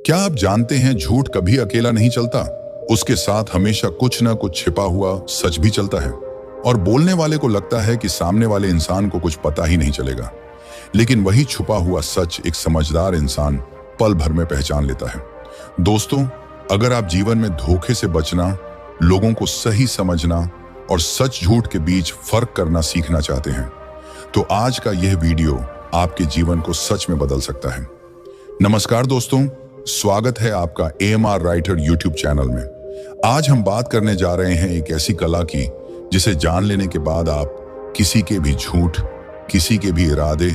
क्या आप जानते हैं झूठ कभी अकेला नहीं चलता। उसके साथ हमेशा कुछ ना कुछ छिपा हुआ सच भी चलता है और बोलने वाले को लगता है कि सामने वाले इंसान को कुछ पता ही नहीं चलेगा, लेकिन वही छुपा हुआ सच एक समझदार इंसान पल भर में पहचान लेता है। दोस्तों, अगर आप जीवन में धोखे से बचना, लोगों को सही समझना और सच झूठ के बीच फर्क करना सीखना चाहते हैं, तो आज का यह वीडियो आपके जीवन को सच में बदल सकता है। नमस्कार दोस्तों, स्वागत है आपका AMR राइटर यूट्यूब चैनल में। आज हम बात करने जा रहे हैं एक ऐसी कला की जिसे जान लेने के बाद आप किसी के भी झूठ, किसी के भी इरादे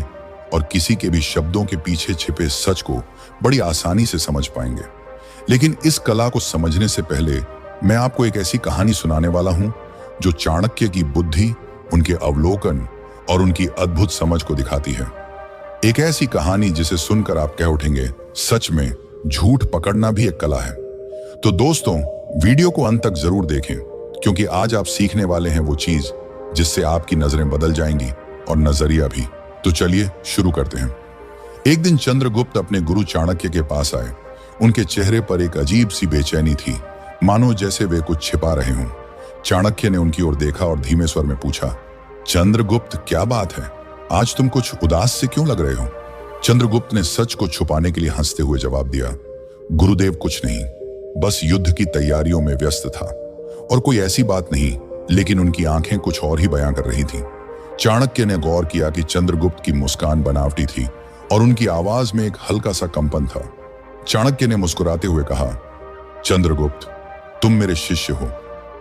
और किसी के भी शब्दों के पीछे छिपे सच को बड़ी आसानी से समझ पाएंगे। लेकिन इस कला को समझने से पहले मैं आपको एक ऐसी कहानी सुनाने वाला हूं जो चाणक्य की बुद्धि, उनके अवलोकन और उनकी अद्भुत समझ को दिखाती है। एक ऐसी कहानी जिसे सुनकर आप कह उठेंगे, सच में झूठ पकड़ना भी एक कला है। तो दोस्तों, वीडियो को अंत तक जरूर देखें, क्योंकि आज आप सीखने वाले हैं वो चीज जिससे आपकी नजरें बदल जाएंगी और नजरिया भी। तो चलिए शुरू करते हैं। एक दिन चंद्रगुप्त अपने गुरु चाणक्य के पास आए। उनके चेहरे पर एक अजीब सी बेचैनी थी, मानो जैसे वे कुछ छिपा रहे हों। चाणक्य ने उनकी ओर देखा और धीमे स्वर में पूछा, चंद्रगुप्त, क्या बात है? आज तुम कुछ उदास से क्यों लग रहे हो? चंद्रगुप्त ने सच को छुपाने के लिए हंसते हुए जवाब दिया, गुरुदेव, कुछ नहीं, बस युद्ध की तैयारियों में व्यस्त था। और कोई ऐसी बात नहीं, लेकिन उनकी आंखें कुछ और ही बयां कर रही थीं। चाणक्य ने गौर किया कि चंद्रगुप्त की मुस्कान बनावटी थी और उनकी आवाज में एक हल्का सा कंपन था। चाणक्य ने मुस्कुराते हुए कहा, चंद्रगुप्त, तुम मेरे शिष्य हो,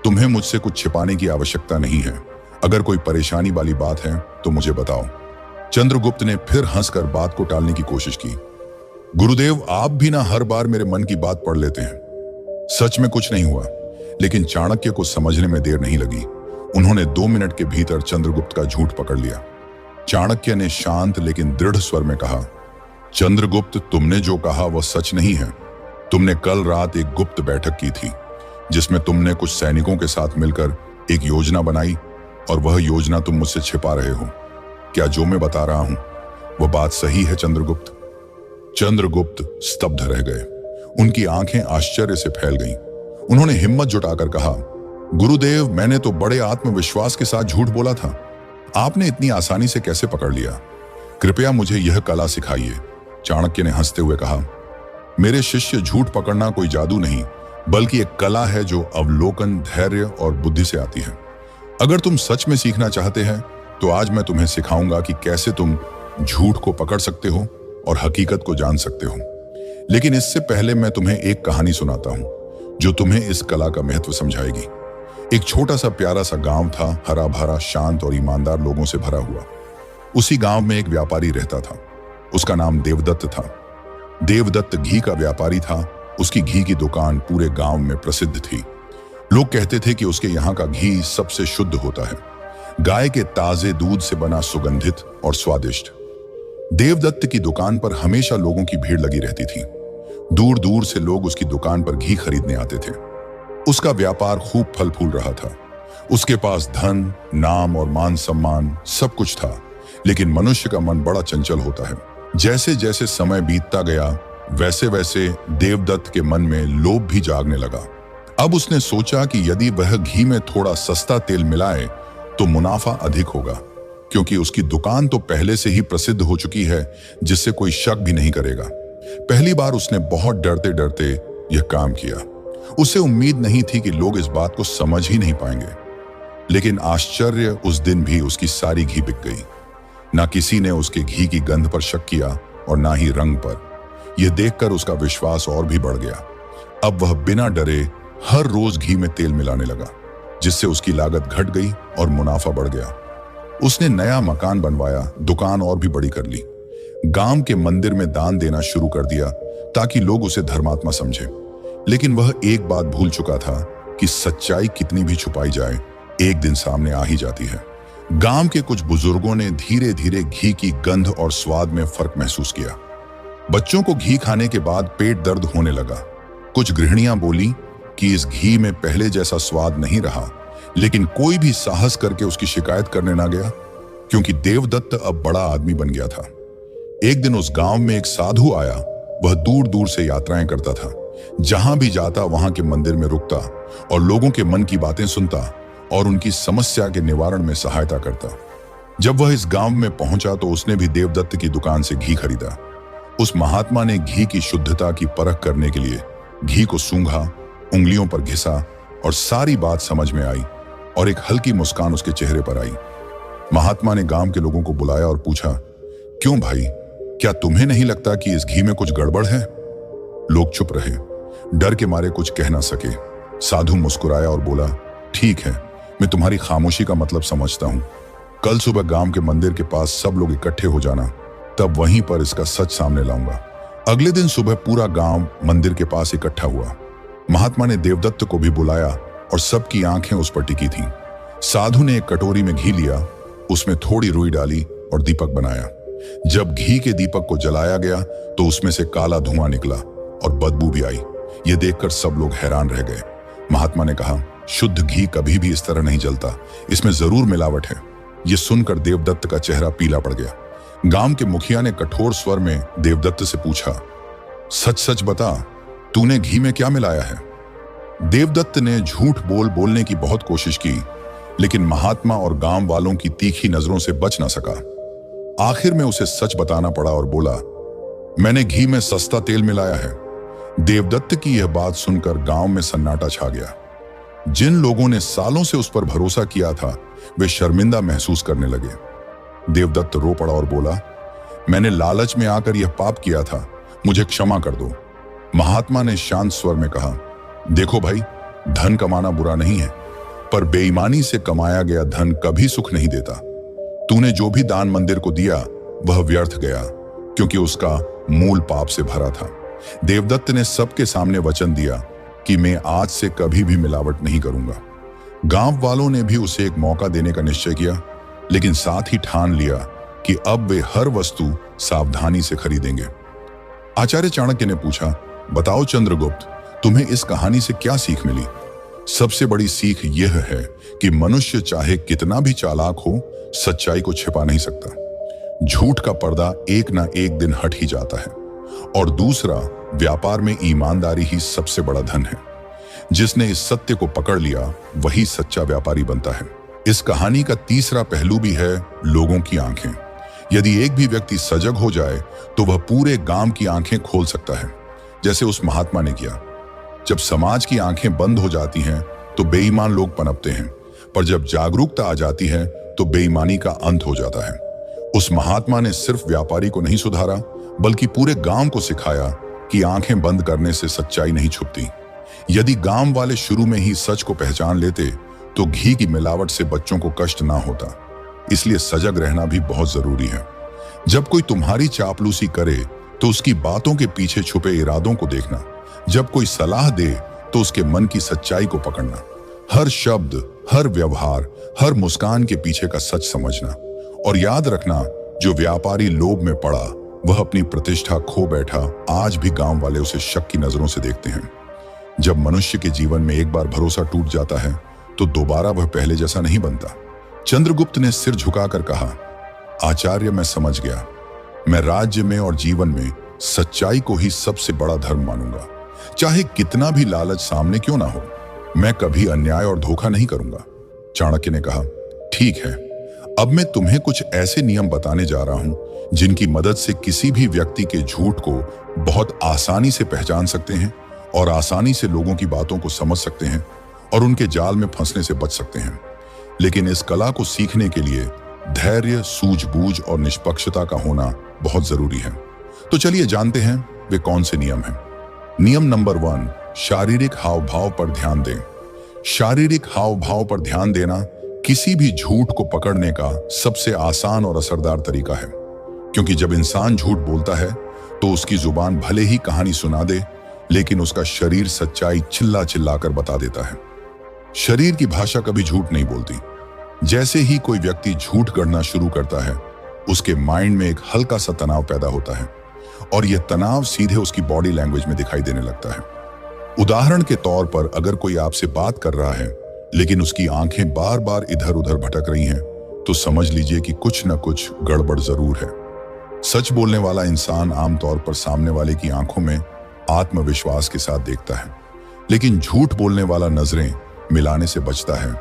तुम्हें मुझसे कुछ छिपाने की आवश्यकता नहीं है। अगर कोई परेशानी वाली बात है तो मुझे बताओ। चंद्रगुप्त ने फिर हंसकर बात को टालने की कोशिश की, गुरुदेव, आप भी ना हर बार मेरे मन की बात पढ़ लेते हैं। सच में कुछ नहीं हुआ। लेकिन चाणक्य को समझने में देर नहीं लगी। उन्होंने 2 मिनट के भीतर चंद्रगुप्त का झूठ पकड़ लिया। चाणक्य ने शांत लेकिन दृढ़ स्वर में कहा, चंद्रगुप्त, तुमने जो कहा वह सच नहीं है। तुमने कल रात एक गुप्त बैठक की थी जिसमें तुमने कुछ सैनिकों के साथ मिलकर एक योजना बनाई और वह योजना तुम मुझसे छिपा रहे हो। क्या जो मैं बता रहा हूं वह बात सही है चंद्रगुप्त? चंद्रगुप्त स्तब्ध रह गए। उनकी आंखें आश्चर्य से फैल गईं। उन्होंने हिम्मत जुटाकर कहा, गुरुदेव, मैंने तो बड़े आत्मविश्वास के साथ झूठ बोला था। आपने इतनी आसानी से कैसे पकड़ लिया? कृपया मुझे यह कला सिखाइए। चाणक्य ने हंसते हुए कहा, मेरे शिष्य, झूठ पकड़ना कोई जादू नहीं, बल्कि एक कला है जो अवलोकन, धैर्य और बुद्धि से आती है। अगर तुम सच में सीखना चाहते हैं तो आज मैं तुम्हें सिखाऊंगा कि कैसे तुम झूठ को पकड़ सकते हो और हकीकत को जान सकते हो। लेकिन इससे पहले मैं तुम्हें एक कहानी सुनाता हूं जो तुम्हें इस कला का महत्व समझाएगी। एक छोटा सा प्यारा सा गांव था, हरा भरा, शांत और ईमानदार लोगों से भरा हुआ। उसी गांव में एक व्यापारी रहता था। उसका नाम देवदत्त था। देवदत्त घी का व्यापारी था। उसकी घी की दुकान पूरे गांव में प्रसिद्ध थी। लोग कहते थे कि उसके यहाँ का घी सबसे शुद्ध होता है, गाय के ताजे दूध से बना, सुगंधित और स्वादिष्ट। देवदत्त की दुकान पर हमेशा लोगों की भीड़ लगी रहती थी। दूर दूर से लोग उसकी दुकान पर घी खरीदने आते थे। उसका व्यापार खूब फल फूल रहा था। उसके पास धन, नाम और मान सम्मान सब कुछ था। लेकिन मनुष्य का मन बड़ा चंचल होता है। जैसे जैसे समय बीतता गया, वैसे वैसे देवदत्त के मन में लोभ भी जागने लगा। अब उसने सोचा कि यदि वह घी में थोड़ा सस्ता तेल मिलाए तो मुनाफा अधिक होगा, क्योंकि उसकी दुकान तो पहले से ही प्रसिद्ध हो चुकी है, जिससे कोई शक भी नहीं करेगा। पहली बार उसने बहुत डरते डरते यह काम किया। उसे उम्मीद नहीं थी कि लोग इस बात को समझ ही नहीं पाएंगे। लेकिन आश्चर्य, उस दिन भी उसकी सारी घी बिक गई। ना किसी ने उसके घी की गंध पर शक किया और ना ही रंग पर। यह देखकर उसका विश्वास और भी बढ़ गया। अब वह बिना डरे हर रोज घी में तेल मिलाने लगा, जिससे उसकी लागत घट गई और मुनाफा बढ़ गया। उसने नया मकान बनवाया, दुकान और भी बड़ी कर ली, गांव के मंदिर में दान देना शुरू कर दिया ताकि लोग उसे धर्मात्मा समझे। लेकिन वह एक बात भूल चुका था कि सच्चाई कितनी भी छुपाई जाए, एक दिन सामने आ ही जाती है। गांव के कुछ बुजुर्गों ने धीरे धीरे घी की गंध और स्वाद में फर्क महसूस किया। बच्चों को घी खाने के बाद पेट दर्द होने लगा। कुछ गृहिणियां बोली कि इस घी में पहले जैसा स्वाद नहीं रहा, लेकिन कोई भी साहस करके उसकी शिकायत करने ना गया, क्योंकि देवदत्त अब बड़ा आदमी बन गया था। एक दिन उस गांव में एक साधु आया वह दूर दूर से यात्राएं करता था। जहां भी जाता वहां के मंदिर में रुकता और लोगों के मन की बातें सुनता और उनकी समस्या के निवारण में सहायता करता। जब वह इस गांव में पहुंचा तो उसने भी देवदत्त की दुकान से घी खरीदा। उस महात्मा ने घी की शुद्धता की परख करने के लिए घी को सूंघा, उंगलियों पर घिसा और सारी बात समझ में आई और एक हल्की मुस्कान उसके चेहरे पर आई। महात्मा ने गांव के लोगों को बुलाया और पूछा, क्यों भाई, क्या तुम्हें नहीं लगता कि इस घी में कुछ गड़बड़ है? लोग चुप रहे, डर के मारे कुछ कह ना सके। साधु मुस्कुराया और बोला, ठीक है, मैं तुम्हारी खामोशी का मतलब समझता हूं। कल सुबह गांव के मंदिर के पास सब लोग इकट्ठे हो जाना, तब वहीं पर इसका सच सामने लाऊंगा। अगले दिन सुबह पूरा गांव मंदिर के पास इकट्ठा हुआ। महात्मा ने देवदत्त को भी बुलाया और सबकी आंखें उस पर टिकी थीं। साधु ने एक कटोरी में घी लिया, उसमें थोड़ी रुई डाली और दीपक बनाया। जब घी के दीपक को जलाया गया तो उसमें से काला धुआं निकला और बदबू भी आई। ये देखकर सब लोग हैरान रह गए। महात्मा ने कहा, शुद्ध घी कभी भी इस तरह नहीं जलता, इसमें जरूर मिलावट है। ये सुनकर देवदत्त का चेहरा पीला पड़ गया। गांव के मुखिया ने कठोर स्वर में देवदत्त से पूछा, सच सच बता, तूने घी में क्या मिलाया है? देवदत्त ने झूठ बोलने की बहुत कोशिश की, लेकिन महात्मा और गांव वालों की तीखी नजरों से बच ना सका। आखिर में उसे सच बताना पड़ा और बोला, मैंने घी में सस्ता तेल मिलाया है। देवदत्त की यह बात सुनकर गांव में सन्नाटा छा गया। जिन लोगों ने सालों से उस पर भरोसा किया था वे शर्मिंदा महसूस करने लगे। देवदत्त रो पड़ा और बोला, मैंने लालच में आकर यह पाप किया था, मुझे क्षमा कर दो। महात्मा ने शांत स्वर में कहा, देखो भाई, धन कमाना बुरा नहीं है, पर बेईमानी से कमाया गया धन कभी सुख नहीं देता। तूने जो भी दान मंदिर को दिया वह व्यर्थ गया, क्योंकि उसका मूल पाप से भरा था। देवदत्त ने सबके सामने वचन दिया कि मैं आज से कभी भी मिलावट नहीं करूंगा। गांव वालों ने भी उसे एक मौका देने का निश्चय किया, लेकिन साथ ही ठान लिया कि अब वे हर वस्तु सावधानी से खरीदेंगे। आचार्य चाणक्य ने पूछा, बताओ चंद्रगुप्त, तुम्हें इस कहानी से क्या सीख मिली? सबसे बड़ी सीख यह है कि मनुष्य चाहे कितना भी चालाक हो, सच्चाई को छिपा नहीं सकता। झूठ का पर्दा एक ना एक दिन हट ही जाता है। और दूसरा, व्यापार में ईमानदारी ही सबसे बड़ा धन है। जिसने इस सत्य को पकड़ लिया वही सच्चा व्यापारी बनता है। इस कहानी का तीसरा पहलू भी है लोगों की आंखें। यदि एक भी व्यक्ति सजग हो जाए तो वह पूरे गांव की आंखें खोल सकता है, जैसे उस महात्मा ने किया। जब समाज की आंखें बंद हो जाती हैं तो बेईमान लोग पनपते हैं, पर जब जागरूकता आ जाती है तो बेईमानी का अंत हो जाता है। उस महात्मा ने सिर्फ व्यापारी को नहीं सुधारा, बल्कि पूरे गांव को सिखाया कि आंखें बंद करने से सच्चाई नहीं छुपती। यदि गांव वाले शुरू में ही सच को पहचान लेते तो घी की मिलावट से बच्चों को कष्ट ना होता। इसलिए सजग रहना भी बहुत जरूरी है। जब कोई तुम्हारी चापलूसी करे तो उसकी बातों के पीछे छुपे इरादों को देखना। जब कोई सलाह दे तो उसके मन की सच्चाई को पकड़ना। हर शब्द, हर व्यवहार, हर मुस्कान के पीछे का सच समझना। और याद रखना, जो व्यापारी लोभ में पड़ा वह अपनी प्रतिष्ठा खो बैठा। आज भी गांव वाले उसे शक की नजरों से देखते हैं। जब मनुष्य के जीवन में एक बार भरोसा टूट जाता है तो दोबारा वह पहले जैसा नहीं बनता। चंद्रगुप्त ने सिर झुकाकर कहा, आचार्य, मैं समझ गया। मैं राज्य में और जीवन में सच्चाई को ही सबसे बड़ा धर्म मानूंगा। चाहे कितना भी लालच सामने क्यों ना हो, मैं कभी अन्याय और धोखा नहीं करूंगा। चाणक्य ने कहा, ठीक है, अब मैं तुम्हें कुछ ऐसे नियम बताने जा रहा हूं जिनकी मदद से किसी भी व्यक्ति के झूठ को बहुत आसानी से पहचान सकते हैं और आसानी से लोगों की बातों को समझ सकते हैं और उनके जाल में फंसने से बच सकते हैं। लेकिन इस कला को सीखने के लिए धैर्य, सूझबूझ और निष्पक्षता का होना बहुत जरूरी है। तो चलिए जानते हैं वे कौन से नियम हैं। नियम नंबर 1, शारीरिक हाव भाव पर ध्यान दें। शारीरिक हाव भाव पर ध्यान देना किसी भी झूठ को पकड़ने का सबसे आसान और असरदार तरीका है, क्योंकि जब इंसान झूठ बोलता है तो उसकी जुबान भले ही कहानी सुना दे, लेकिन उसका शरीर सच्चाई चिल्ला चिल्ला कर बता देता है। शरीर की भाषा कभी झूठ नहीं बोलती। जैसे ही कोई व्यक्ति झूठ गढ़ना शुरू करता है, उसके माइंड में एक हल्का सा तनाव पैदा होता है और यह तनाव सीधे उसकी बॉडी लैंग्वेज में दिखाई देने लगता है। उदाहरण के तौर पर, अगर कोई आपसे बात कर रहा है लेकिन उसकी आंखें बार बार इधर उधर भटक रही हैं, तो समझ लीजिए कि कुछ न कुछ गड़बड़ जरूर है। सच बोलने वाला इंसान आमतौर पर सामने वाले की आंखों में आत्मविश्वास के साथ देखता है, लेकिन झूठ बोलने वाला नजरें मिलाने से बचता है,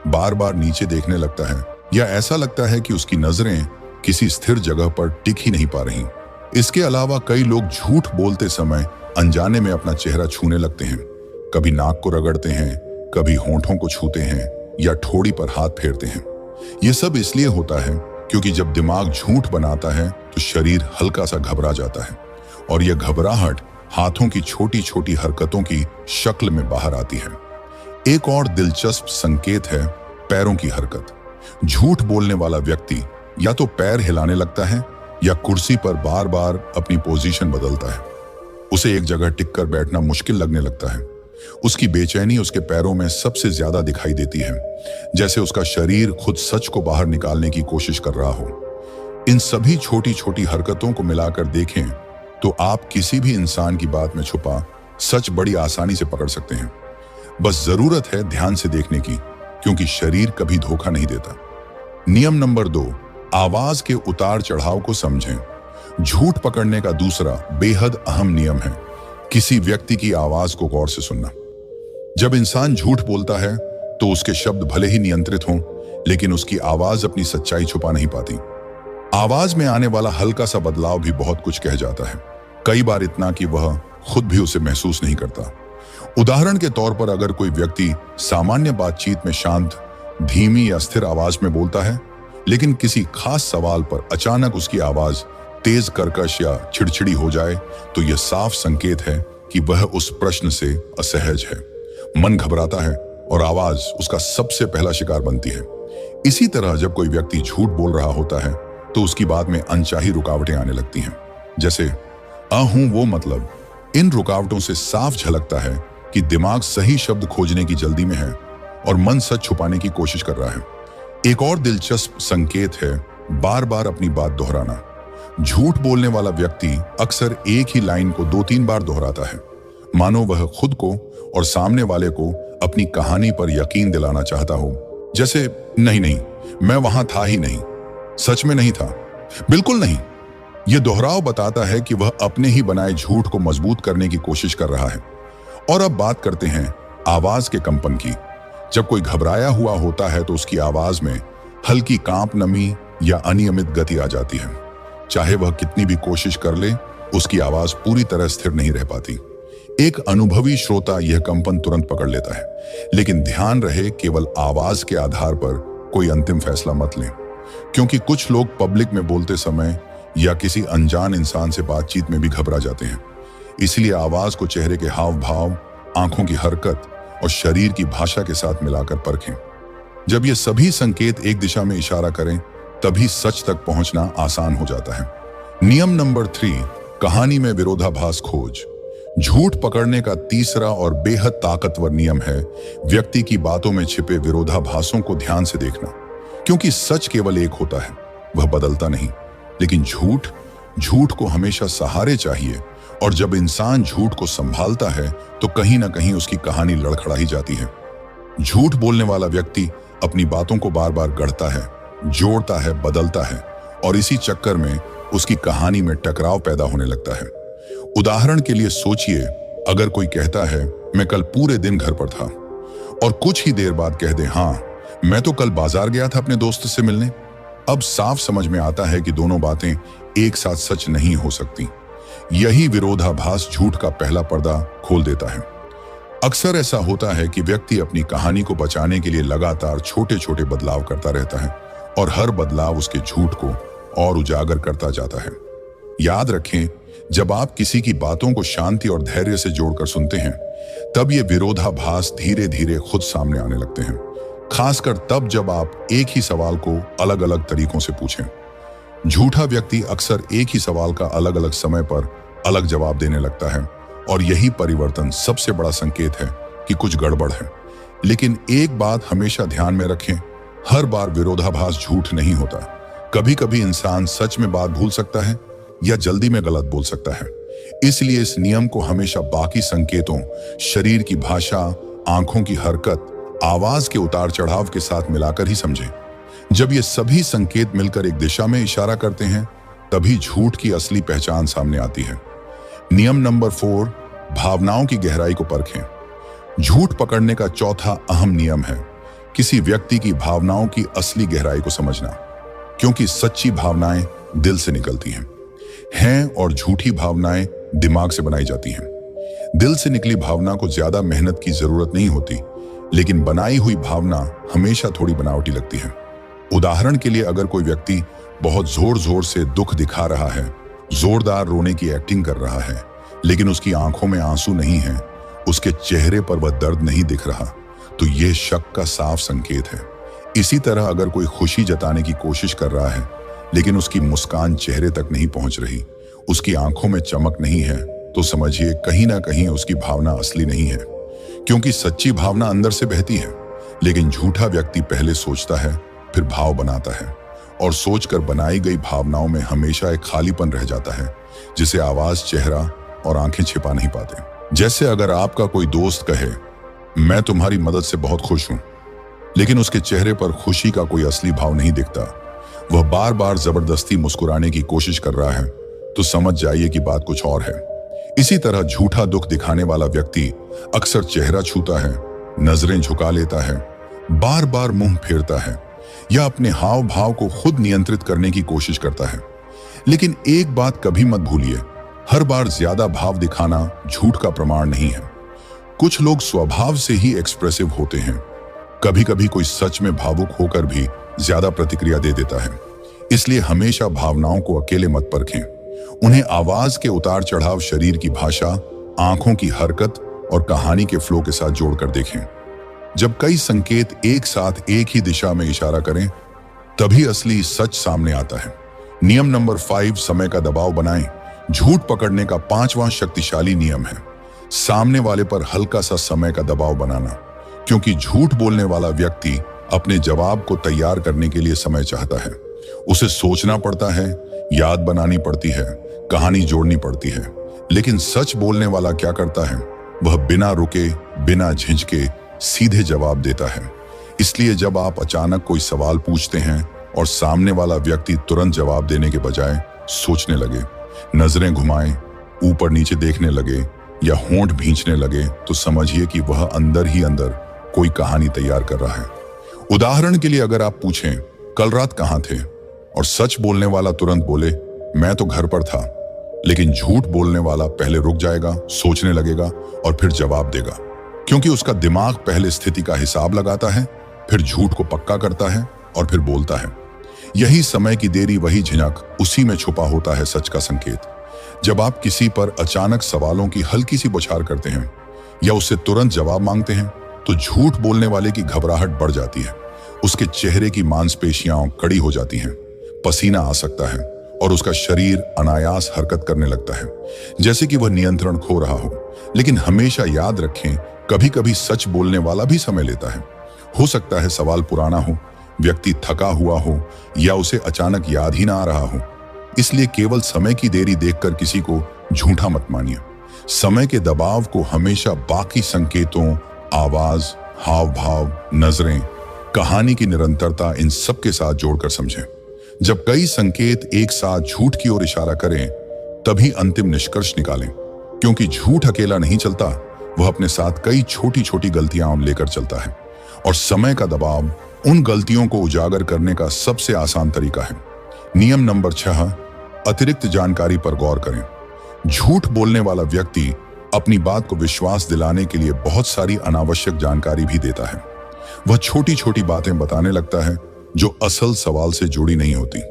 बार बार नीचे देखने लगता है, या ऐसा लगता है कि उसकी नजरें किसी स्थिर जगह पर टिक ही नहीं पा रही। इसके अलावा कई लोग झूठ बोलते समय अनजाने में अपना चेहरा छूने लगते हैं, कभी नाक को रगड़ते हैं, कभी होंठों को छूते हैं या ठोड़ी पर हाथ फेरते हैं। यह सब इसलिए होता है क्योंकि जब दिमाग झूठ बनाता है तो शरीर हल्का सा घबरा जाता है, और यह घबराहट हाथों की छोटी छोटी हरकतों की शक्ल में बाहर आती है। एक और दिलचस्प संकेत है पैरों की हरकत। झूठ बोलने वाला व्यक्ति या तो पैर हिलाने लगता है या कुर्सी पर बार बार अपनी पोजीशन बदलता है। उसे एक जगह टिक कर बैठना मुश्किल लगने लगता है। उसकी बेचैनी उसके पैरों में सबसे ज्यादा दिखाई देती है, जैसे उसका शरीर खुद सच को बाहर निकालने की कोशिश कर रहा हो। इन सभी छोटी छोटी हरकतों को मिलाकर देखें तो आप किसी भी इंसान की बात में छुपा सच बड़ी आसानी से पकड़ सकते हैं। बस जरूरत है ध्यान से देखने की, क्योंकि शरीर कभी धोखा नहीं देता। नियम नंबर 2, आवाज के उतार चढ़ाव को समझें। झूठ पकड़ने का दूसरा बेहद अहम नियम है किसी व्यक्ति की आवाज को गौर से सुनना। जब इंसान झूठ बोलता है तो उसके शब्द भले ही नियंत्रित हों, लेकिन उसकी आवाज अपनी सच्चाई छुपा नहीं पाती। आवाज में आने वाला हल्का सा बदलाव भी बहुत कुछ कह जाता है, कई बार इतना कि वह खुद भी उसे महसूस नहीं करता। उदाहरण के तौर पर अगर कोई व्यक्ति सामान्य बातचीत में शांत, धीमी या स्थिर आवाज में बोलता है, लेकिन किसी खास सवाल पर अचानक उसकी आवाज तेज, कर्कश या चिड़चिड़ी हो जाए, तो यह साफ संकेत है कि वह उस प्रश्न से असहज है। मन घबराता है और आवाज उसका सबसे पहला शिकार बनती है। इसी तरह जब कोई व्यक्ति झूठ बोल रहा होता है तो उसकी बात में अनचाही रुकावटें आने लगती हैं, जैसे हूं वो मतलब। इन रुकावटों से साफ झलकता है कि दिमाग सही शब्द खोजने की जल्दी में है और मन सच छुपाने की कोशिश कर रहा है। एक और दिलचस्प संकेत है बार बार अपनी बात दोहराना। झूठ बोलने वाला व्यक्ति अक्सर एक ही लाइन को 2-3 बार दोहराता है, मानो वह खुद को और सामने वाले को अपनी कहानी पर यकीन दिलाना चाहता हो। जैसे नहीं नहीं, मैं वहां था ही नहीं, सच में नहीं था, बिल्कुल नहीं। यह दोहराव बताता है कि वह अपने ही बनाए झूठ को मजबूत करने की कोशिश कर रहा है। और अब बात करते हैं आवाज के कंपन की। जब कोई घबराया हुआ होता है तो उसकी आवाज में हल्की कांप, नमी या अनियमित गति आ जाती है। चाहे वह कितनी भी कोशिश कर ले, उसकी आवाज पूरी तरह स्थिर नहीं रह पाती। एक अनुभवी श्रोता यह कंपन तुरंत पकड़ लेता है, लेकिन ध्यान रहे केवल आवाज के आधार पर कोई अंतिम फैसला मत लें, क्योंकि कुछ लोग पब्लिक में बोलते समय या किसी अनजान इंसान से बातचीत में भी घबरा जाते हैं। इसलिए आवाज को चेहरे के हाव भाव, आंखों की हरकत और शरीर की भाषा के साथ मिलाकर परखें। जब ये सभी संकेत एक दिशा में इशारा करें, तभी सच तक पहुंचना आसान हो जाता है। नियम नंबर 3, कहानी में विरोधाभास खोज। झूठ पकड़ने का तीसरा और बेहद ताकतवर नियम है व्यक्ति की बातों में छिपे विरोधाभासों को ध्यान से देखना, क्योंकि सच केवल एक होता है, वह बदलता नहीं। लेकिन झूठ को हमेशा सहारे चाहिए, और जब इंसान झूठ को संभालता है तो कहीं ना कहीं उसकी कहानी लड़खड़ा ही जाती है। झूठ बोलने वाला व्यक्ति अपनी बातों को बार बार गढ़ता है, जोड़ता है, बदलता है, और इसी चक्कर में उसकी कहानी में टकराव पैदा होने लगता है। उदाहरण के लिए सोचिए, अगर कोई कहता है मैं कल पूरे दिन घर पर था, और कुछ ही देर बाद कह दे हाँ मैं तो कल बाजार गया था अपने दोस्त से मिलने। अब साफ समझ में आता है कि दोनों बातें एक साथ सच नहीं हो सकती। यही विरोधाभास झूठ का पहला पर्दा खोल देता है। अक्सर ऐसा होता है कि व्यक्ति अपनी कहानी को बचाने के लिए लगातार छोटे छोटे बदलाव करता रहता है, और हर बदलाव उसके झूठ को और उजागर करता जाता है। याद रखें, जब आप किसी की बातों को शांति और धैर्य से जोड़कर सुनते हैं, तब ये विरोधाभास धीरे धीरे खुद सामने आने लगते हैं। खासकर तब जब आप एक ही सवाल को अलग अलग तरीकों से पूछें। झूठा व्यक्ति अक्सर एक ही सवाल का अलग अलग समय पर अलग जवाब देने लगता है, और यही परिवर्तन सबसे बड़ा संकेत है कि कुछ गड़बड़ है। लेकिन एक बात हमेशा ध्यान में रखें, हर बार विरोधाभास झूठ नहीं होता। कभी कभी इंसान सच में बात भूल सकता है या जल्दी में गलत बोल सकता है। इसलिए इस नियम को हमेशा बाकी संकेतों, शरीर की भाषा, आंखों की हरकत, आवाज के उतार चढ़ाव के साथ मिलाकर ही समझें। जब ये सभी संकेत मिलकर एक दिशा में इशारा करते हैं, तभी झूठ की असली पहचान सामने आती है। नियम नंबर 4, भावनाओं की गहराई को परखें। झूठ पकड़ने का चौथा अहम नियम है किसी व्यक्ति की भावनाओं की असली गहराई को समझना, क्योंकि सच्ची भावनाएं दिल से निकलती हैं और झूठी भावनाएं दिमाग से बनाई जाती हैं। दिल से निकली भावना को ज्यादा मेहनत की जरूरत नहीं होती, लेकिन बनाई हुई भावना हमेशा थोड़ी बनावटी लगती है। उदाहरण के लिए, अगर कोई व्यक्ति बहुत जोर जोर से दुख दिखा रहा है, जोरदार रोने की एक्टिंग कर रहा है, लेकिन उसकी आंखों में आंसू नहीं है, उसके चेहरे पर वह दर्द नहीं दिख रहा, तो यह शक का साफ संकेत है। इसी तरह अगर कोई खुशी जताने की कोशिश कर रहा है, लेकिन उसकी मुस्कान चेहरे तक नहीं पहुंच रही, उसकी आंखों में चमक नहीं है, तो समझिए कहीं ना कहीं उसकी भावना असली नहीं है। क्योंकि सच्ची भावना अंदर से बहती है, लेकिन झूठा व्यक्ति पहले सोचता है, फिर भाव बनाता है, और सोचकर बनाई गई भावनाओं में हमेशा एक खालीपन रह जाता है, जिसे आवाज, चेहरा और आंखें छिपा नहीं पाते। जैसे अगर आपका कोई दोस्त कहे, मैं तुम्हारी मदद से बहुत खुश हूं, लेकिन उसके चेहरे पर खुशी का कोई असली भाव नहीं दिखता, वह बार बार जबरदस्ती मुस्कुराने की कोशिश कर रहा है, तो समझ जाइए कि बात कुछ और है। इसी तरह झूठा दुख दिखाने वाला व्यक्ति अक्सर चेहरा छूता है, नजरें झुका लेता है, बार बार मुंह फेरता है, या अपने हाव भाव को खुद नियंत्रित करने की कोशिश करता है। लेकिन एक बात कभी मत भूलिए, हर बार ज्यादा भाव दिखाना झूठ का प्रमाण नहीं है। कुछ लोग स्वभाव से ही एक्सप्रेसिव होते हैं। कभी कभी कोई सच में भावुक होकर भी ज्यादा प्रतिक्रिया दे देता है। इसलिए हमेशा भावनाओं को अकेले मत परखें। उन्हें आवाज के उतार चढ़ाव, शरीर की भाषा, आंखों की हरकत और कहानी के फ्लो के साथ जोड़कर देखें। जब कई संकेत एक साथ एक ही दिशा में इशारा करें, तभी असली सच सामने आता है। नियम नंबर 5, समय का दबाव बनाएं। झूठ पकड़ने का 5वां शक्तिशाली नियम है सामने वाले पर हल्का सा समय का दबाव बनाना, क्योंकि झूठ बोलने वाला व्यक्ति अपने जवाब को तैयार करने के लिए समय चाहता है। उसे सोचना पड़ता है, याद बनानी पड़ती है, कहानी जोड़नी पड़ती है। लेकिन सच बोलने वाला क्या करता है, वह बिना रुके, बिना झिझके सीधे जवाब देता है। इसलिए जब आप अचानक कोई सवाल पूछते हैं और सामने वाला व्यक्ति तुरंत जवाब देने के बजाय सोचने लगे, नजरें घुमाएं, ऊपर नीचे देखने लगे या होंठ भींचने लगे, तो समझिए कि वह अंदर ही अंदर कोई कहानी तैयार कर रहा है। उदाहरण के लिए, अगर आप पूछें, कल रात कहां थे, और सच बोलने वाला तुरंत बोले, मैं तो घर पर था, लेकिन झूठ बोलने वाला पहले रुक जाएगा, सोचने लगेगा और फिर जवाब देगा, क्योंकि उसका दिमाग पहले स्थिति का हिसाब लगाता है, फिर झूठ को पक्का करता है और फिर बोलता है। यही समय की देरी, वही झिझक, उसी में छुपा होता है सच का संकेत। जब आप किसी पर अचानक सवालों की हल्की सी बौछार करते हैं या उससे तुरंत जवाब मांगते हैं, तो झूठ बोलने वाले की घबराहट बढ़ जाती है, उसके चेहरे की मांसपेशियां कड़ी हो जाती हैं, पसीना आ सकता है और उसका शरीर अनायास हरकत करने लगता है, जैसे कि वह नियंत्रण खो रहा हो। लेकिन हमेशा याद रखें, कभी कभी सच बोलने वाला भी समय लेता है। हो सकता है सवाल पुराना हो, व्यक्ति थका हुआ हो या उसे अचानक याद ही ना आ रहा हो। इसलिए केवल समय की देरी देखकर किसी को झूठा मत मानिए। समय के दबाव को हमेशा बाकी संकेतों, आवाज, हाव भाव, नजरें, कहानी की निरंतरता, इन सब के साथ जोड़कर समझें। जब कई संकेत एक साथ झूठ की ओर इशारा करें, तभी अंतिम निष्कर्ष निकालें, क्योंकि झूठ अकेला नहीं चलता, वह अपने साथ कई छोटी छोटी गलतियां लेकर चलता है। और समय का दबाव उन गलतियों को उजागर करने का सबसे आसान तरीका है। नियम नंबर 6, अतिरिक्त जानकारी पर गौर करें। झूठ बोलने वाला व्यक्ति अपनी बात को विश्वास दिलाने के लिए बहुत सारी अनावश्यक जानकारी भी देता है। वह छोटी छोटी बातें बताने लगता है जो असल सवाल से जुड़ी नहीं होती।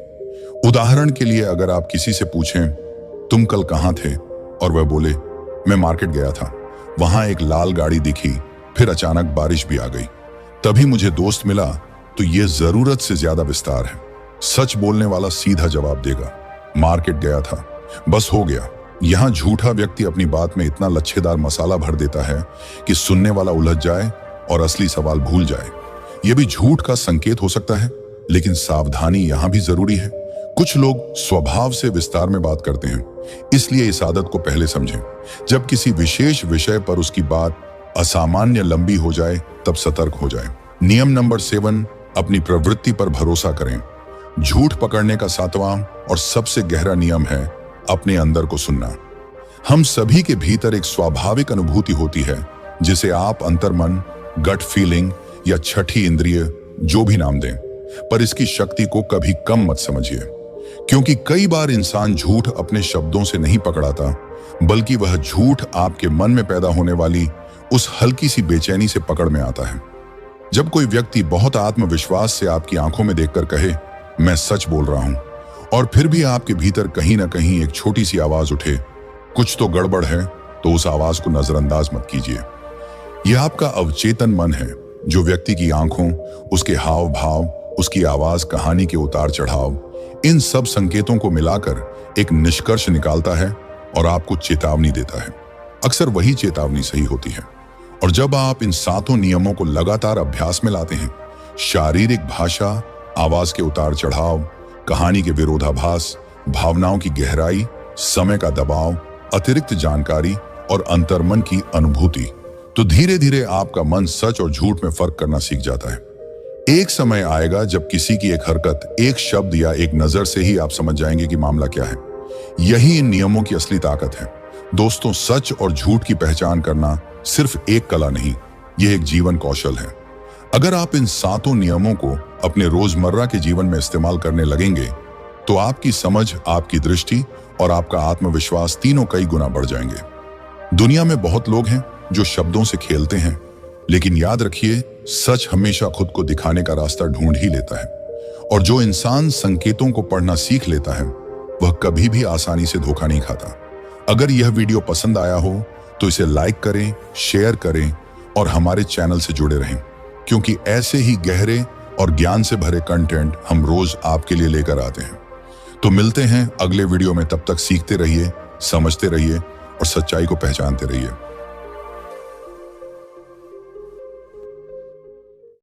उदाहरण के लिए, अगर आप किसी से पूछें, तुम कल कहां थे, और वह बोले, मैं मार्केट गया था, वहां एक लाल गाड़ी दिखी, फिर अचानक बारिश भी आ गई, तभी मुझे दोस्त मिला, तो यह जरूरत से ज्यादा विस्तार है। सच बोलने वाला सीधा जवाब देगा, मार्केट गया था, बस हो गया। यहां झूठा व्यक्ति अपनी बात में इतना लच्छेदार मसाला भर देता है कि सुनने वाला उलझ जाए और असली सवाल भूल जाए। यह भी झूठ का संकेत हो सकता है, लेकिन सावधानी यहां भी जरूरी है। कुछ लोग स्वभाव से विस्तार में बात करते हैं, इसलिए इस आदत को पहले समझें। जब किसी विशेष विषय पर उसकी बात असामान्य लंबी हो जाए, तब सतर्क हो जाए। नियम नंबर 7, अपनी प्रवृत्ति पर भरोसा करें। झूठ पकड़ने का 7वां और सबसे गहरा नियम है अपने अंदर को सुनना। हम सभी के भीतर एक स्वाभाविक अनुभूति होती है जिसे आप अंतर्मन, गट फीलिंग या छठी इंद्रिय जो भी नाम दें, पर इसकी शक्ति को कभी कम मत समझिए, क्योंकि कई बार इंसान झूठ अपने शब्दों से नहीं पकड़ाता, बल्कि वह झूठ आपके मन में पैदा होने वाली उस हल्की सी बेचैनी से पकड़ में आता है। जब कोई व्यक्ति बहुत आत्मविश्वास से आपकी आंखों में देखकर कहे मैं सच बोल रहा हूं, और फिर भी आपके भीतर कहीं ना कहीं एक छोटी सी आवाज उठे कुछ तो गड़बड़ है, तो उस आवाज को नजरअंदाज मत कीजिए। यह आपका अवचेतन मन है जो व्यक्ति की आंखों, उसके हाव भाव, उसकी आवाज, कहानी के उतार चढ़ाव, इन सब संकेतों को मिलाकर एक निष्कर्ष निकालता है और आपको चेतावनी देता है। अक्सर वही चेतावनी सही होती है। और जब आप इन 7 नियमों को लगातार अभ्यास में लाते हैं, शारीरिक भाषा, आवाज के उतार चढ़ाव, कहानी के विरोधाभास, भावनाओं की गहराई, समय का दबाव, अतिरिक्त जानकारी और अंतर्मन की अनुभूति, तो धीरे धीरे आपका मन सच और झूठ में फर्क करना सीख जाता है। एक समय आएगा जब किसी की एक हरकत, एक शब्द या एक नजर से ही आप समझ जाएंगे कि मामला क्या है। यही इन नियमों की असली ताकत है। दोस्तों, सच और झूठ की पहचान करना सिर्फ एक कला नहीं, यह एक जीवन कौशल है। अगर आप इन 7 नियमों को अपने रोजमर्रा के जीवन में इस्तेमाल करने लगेंगे, तो आपकी समझ, आपकी दृष्टि और आपका आत्मविश्वास तीनों कई गुना बढ़ जाएंगे। दुनिया में बहुत लोग हैं जो शब्दों से खेलते हैं, लेकिन याद रखिए, सच हमेशा खुद को दिखाने का रास्ता ढूंढ ही लेता है। और जो इंसान संकेतों को पढ़ना सीख लेता है, वह कभी भी आसानी से धोखा नहीं खाता। अगर यह वीडियो पसंद आया हो तो इसे लाइक करें, शेयर करें और हमारे चैनल से जुड़े रहें, क्योंकि ऐसे ही गहरे और ज्ञान से भरे कंटेंट हम रोज आपके लिए लेकर आते हैं। तो मिलते हैं अगले वीडियो में। तब तक सीखते रहिए, समझते रहिए और सच्चाई को पहचानते रहिए।